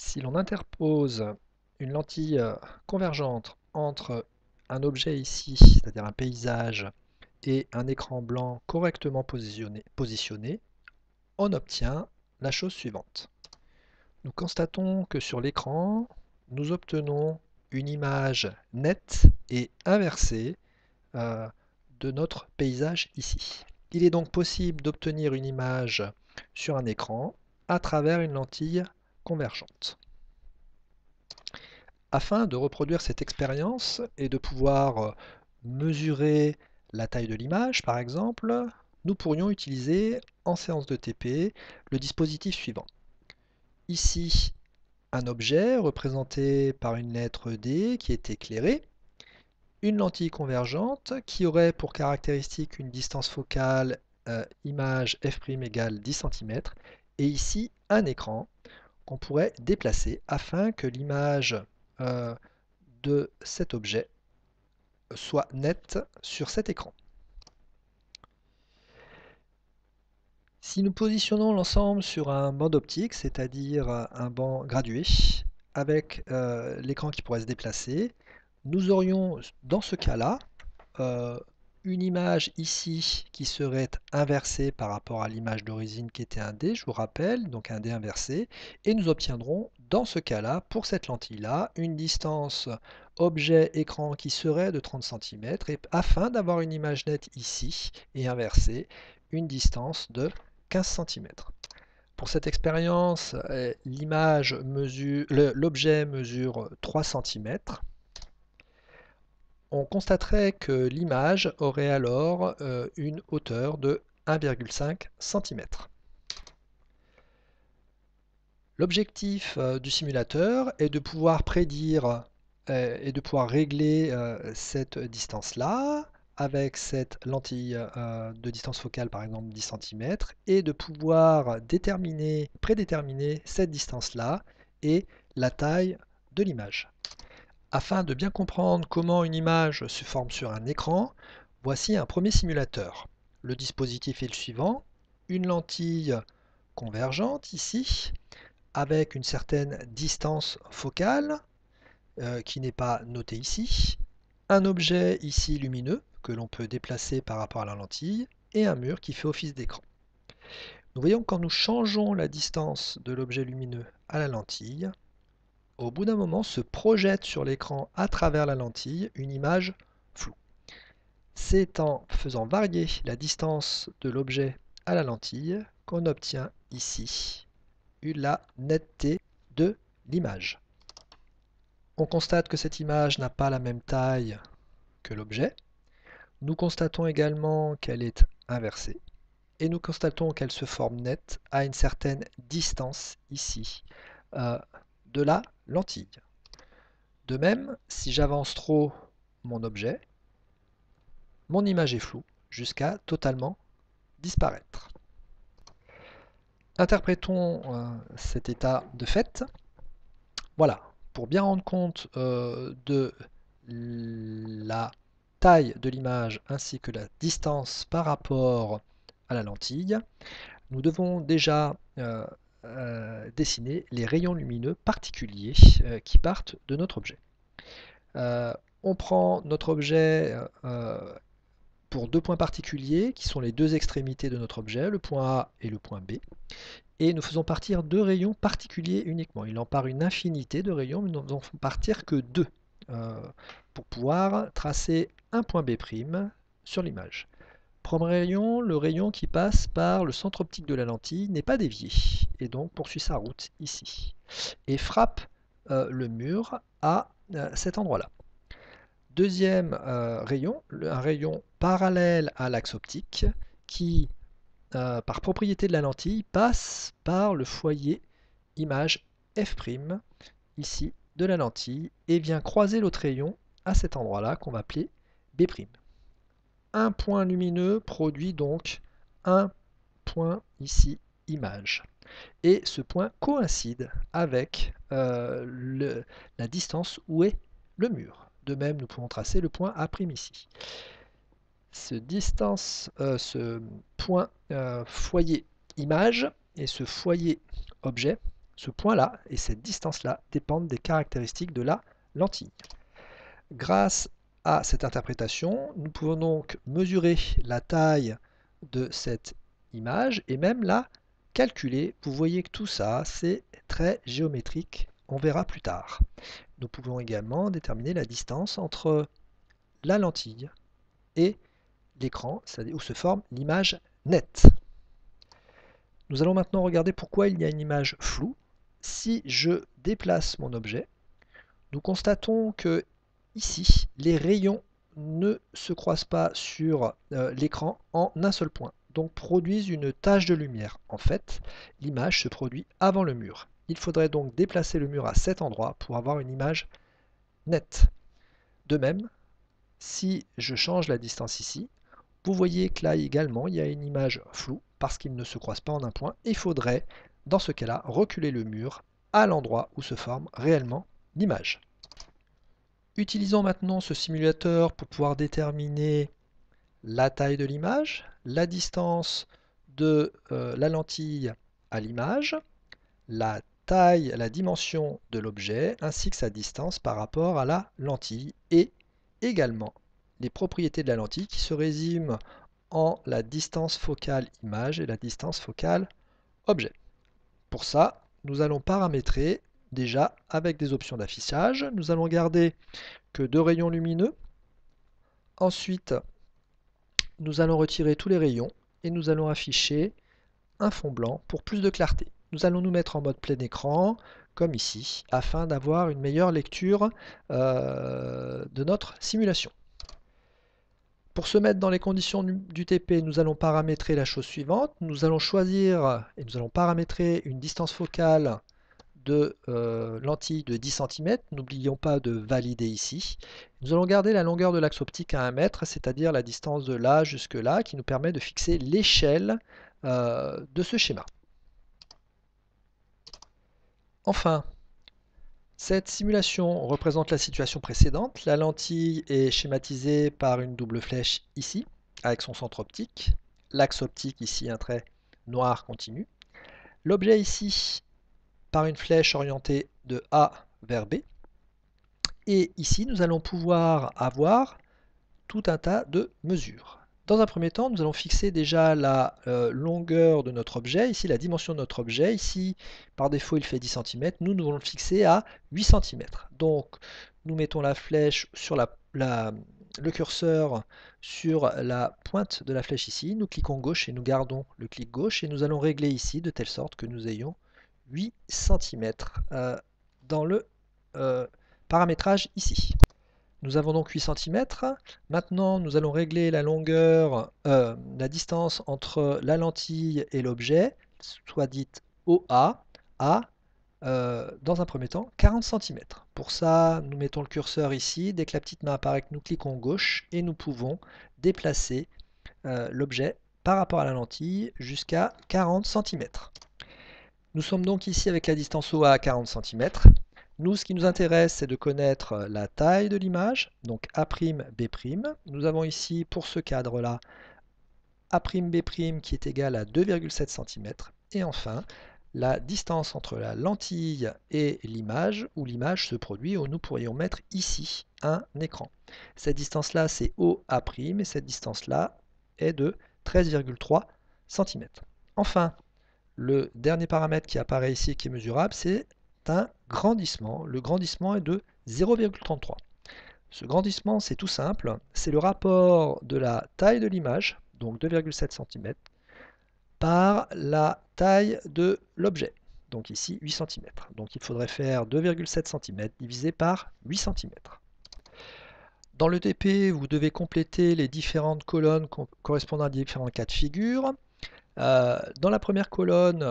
Si l'on interpose une lentille convergente entre un objet ici, c'est-à-dire un paysage, et un écran blanc correctement positionné, on obtient la chose suivante. Nous constatons que sur l'écran, nous obtenons une image nette et inversée euh, de notre paysage ici. Il est donc possible d'obtenir une image sur un écran à travers une lentille convergente. Afin de reproduire cette expérience et de pouvoir mesurer la taille de l'image, par exemple, nous pourrions utiliser en séance de TP le dispositif suivant. Ici, un objet représenté par une lettre D qui est éclairée, une lentille convergente qui aurait pour caractéristique une distance focale image f' égale 10 cm, et ici un écran qu'on pourrait déplacer afin que l'image de cet objet soit nette sur cet écran. Si nous positionnons l'ensemble sur un banc d'optique, c'est-à-dire un banc gradué, avec l'écran qui pourrait se déplacer, nous aurions dans ce cas-là une image ici qui serait inversée par rapport à l'image d'origine qui était un D, je vous rappelle, donc un D inversé, et nous obtiendrons dans ce cas-là, pour cette lentille-là, une distance objet-écran qui serait de 30 cm, et afin d'avoir une image nette ici et inversée, une distance de 15 cm. Pour cette expérience, l'objet mesure 3 cm. On constaterait que l'image aurait alors une hauteur de 1,5 cm. L'objectif du simulateur est de pouvoir prédire et de pouvoir régler cette distance-là avec cette lentille de distance focale par exemple 10 cm et de pouvoir prédéterminer cette distance-là et la taille de l'image. Afin de bien comprendre comment une image se forme sur un écran, voici un premier simulateur. Le dispositif est le suivant, une lentille convergente ici, avec une certaine distance focale, qui n'est pas notée ici, un objet ici lumineux, que l'on peut déplacer par rapport à la lentille, et un mur qui fait office d'écran. Nous voyons que quand nous changeons la distance de l'objet lumineux à la lentille, au bout d'un moment se projette sur l'écran à travers la lentille une image floue. C'est en faisant varier la distance de l'objet à la lentille qu'on obtient ici la netteté de l'image. On constate que cette image n'a pas la même taille que l'objet. Nous constatons également qu'elle est inversée. Et nous constatons qu'elle se forme nette à une certaine distance ici de la lentille. De même, si j'avance trop mon objet, mon image est floue jusqu'à totalement disparaître. Interprétons cet état de fait. Voilà, pour bien rendre compte de la taille de l'image ainsi que la distance par rapport à la lentille, nous devons déjà dessiner les rayons lumineux particuliers qui partent de notre objet. On prend notre objet pour deux points particuliers qui sont les deux extrémités de notre objet, le point A et le point B. Et nous faisons partir deux rayons particuliers uniquement. Il en part une infinité de rayons, mais nous n'en faisons partir que deux pour pouvoir tracer un point B' sur l'image. Premier rayon, le rayon qui passe par le centre optique de la lentille n'est pas dévié et donc poursuit sa route ici et frappe le mur à cet endroit-là. Deuxième rayon, un rayon parallèle à l'axe optique qui, par propriété de la lentille, passe par le foyer image f' ici de la lentille et vient croiser l'autre rayon à cet endroit-là qu'on va appeler B'. Un point lumineux produit donc un point ici image. Et ce point coïncide avec la distance où est le mur. De même, nous pouvons tracer le point A' ici. Ce point foyer image et ce foyer objet ce point-là et cette distance-là dépendent des caractéristiques de la lentille. Grâce à cette interprétation, nous pouvons donc mesurer la taille de cette image et même la calculer. Vous voyez que tout ça, c'est très géométrique. On verra plus tard. Nous pouvons également déterminer la distance entre la lentille et l'écran, c'est-à-dire où se forme l'image nette. Nous allons maintenant regarder pourquoi il y a une image floue. Si je déplace mon objet, nous constatons que ici, les rayons ne se croisent pas sur l'écran en un seul point, donc produisent une tache de lumière. En fait, l'image se produit avant le mur. Il faudrait donc déplacer le mur à cet endroit pour avoir une image nette. De même, si je change la distance ici, vous voyez que là également, il y a une image floue parce qu'ils ne se croisent pas en un point. Il faudrait, dans ce cas-là, reculer le mur à l'endroit où se forme réellement l'image. Utilisons maintenant ce simulateur pour pouvoir déterminer la taille de l'image, la distance de la lentille à l'image, la taille, la dimension de l'objet, ainsi que sa distance par rapport à la lentille, et également les propriétés de la lentille qui se résument en la distance focale image et la distance focale objet. Pour ça, nous allons paramétrer déjà avec des options d'affichage. Nous allons garder que 2 rayons lumineux. Ensuite, nous allons retirer tous les rayons et nous allons afficher un fond blanc pour plus de clarté. Nous allons nous mettre en mode plein écran, comme ici, afin d'avoir une meilleure lecture de notre simulation. Pour se mettre dans les conditions du TP, nous allons paramétrer la chose suivante. Nous allons choisir et nous allons paramétrer une distance focale de lentille de 10 cm. N'oublions pas de valider ici. Nous allons garder la longueur de l'axe optique à 1 mètre, c'est-à-dire la distance de là jusque là, qui nous permet de fixer l'échelle de ce schéma. Enfin, cette simulation représente la situation précédente. La lentille est schématisée par une double flèche ici, avec son centre optique. L'axe optique ici, un trait noir continu. L'objet ici, par une flèche orientée de A vers B. Et ici, nous allons pouvoir avoir tout un tas de mesures. Dans un premier temps, nous allons fixer déjà la longueur de notre objet, ici la dimension de notre objet. Ici, par défaut, il fait 10 cm. Nous allons le fixer à 8 cm. Donc, nous mettons la flèche sur le curseur sur la pointe de la flèche ici. Nous cliquons gauche et nous gardons le clic gauche. Et nous allons régler ici de telle sorte que nous ayons 8 cm dans le paramétrage ici. Nous avons donc 8 cm. Maintenant, nous allons régler la longueur, la distance entre la lentille et l'objet, soit dite OA, à, dans un premier temps, 40 cm. Pour ça, nous mettons le curseur ici. Dès que la petite main apparaît, nous cliquons gauche et nous pouvons déplacer l'objet par rapport à la lentille jusqu'à 40 cm. Nous sommes donc ici avec la distance OA à 40 cm. Nous, ce qui nous intéresse, c'est de connaître la taille de l'image, donc A'B'. Nous avons ici, pour ce cadre-là, A'B' qui est égal à 2,7 cm. Et enfin, la distance entre la lentille et l'image, où l'image se produit, où nous pourrions mettre ici un écran. Cette distance-là, c'est OA', et cette distance-là est de 13,3 cm. Enfin, le dernier paramètre qui apparaît ici, qui est mesurable, c'est un grandissement. Le grandissement est de 0,33. Ce grandissement, c'est tout simple. C'est le rapport de la taille de l'image, donc 2,7 cm, par la taille de l'objet, donc ici 8 cm. Donc il faudrait faire 2,7 cm divisé par 8 cm. Dans le TP, vous devez compléter les différentes colonnes correspondant à différents cas de figure. Dans la première colonne,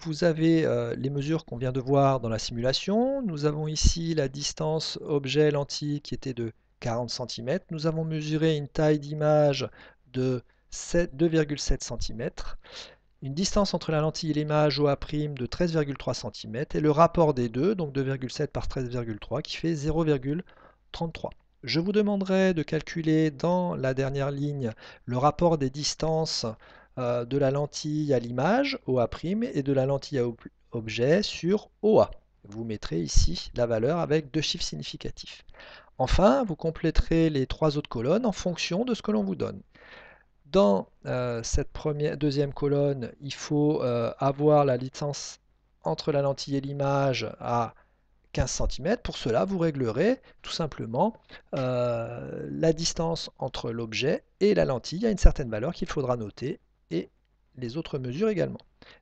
vous avez les mesures qu'on vient de voir dans la simulation. Nous avons ici la distance objet-lentille qui était de 40 cm. Nous avons mesuré une taille d'image de 2,7 cm, une distance entre la lentille et l'image OA' de 13,3 cm, et le rapport des deux, donc 2,7 par 13,3, qui fait 0,33. Je vous demanderai de calculer dans la dernière ligne le rapport des distances de la lentille à l'image, OA', et de la lentille objet sur OA. Vous mettrez ici la valeur avec 2 chiffres significatifs. Enfin, vous compléterez les 3 autres colonnes en fonction de ce que l'on vous donne. Dans cette deuxième colonne, il faut avoir la distance entre la lentille et l'image à 15 cm. Pour cela, vous réglerez tout simplement la distance entre l'objet et la lentille à une certaine valeur qu'il faudra noter et les autres mesures également.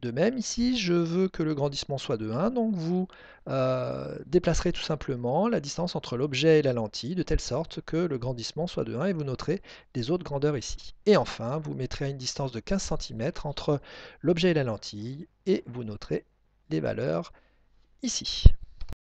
De même, ici, je veux que le grandissement soit de 1, donc vous déplacerez tout simplement la distance entre l'objet et la lentille de telle sorte que le grandissement soit de 1 et vous noterez les autres grandeurs ici. Et enfin, vous mettrez à une distance de 15 cm entre l'objet et la lentille et vous noterez les valeurs ici.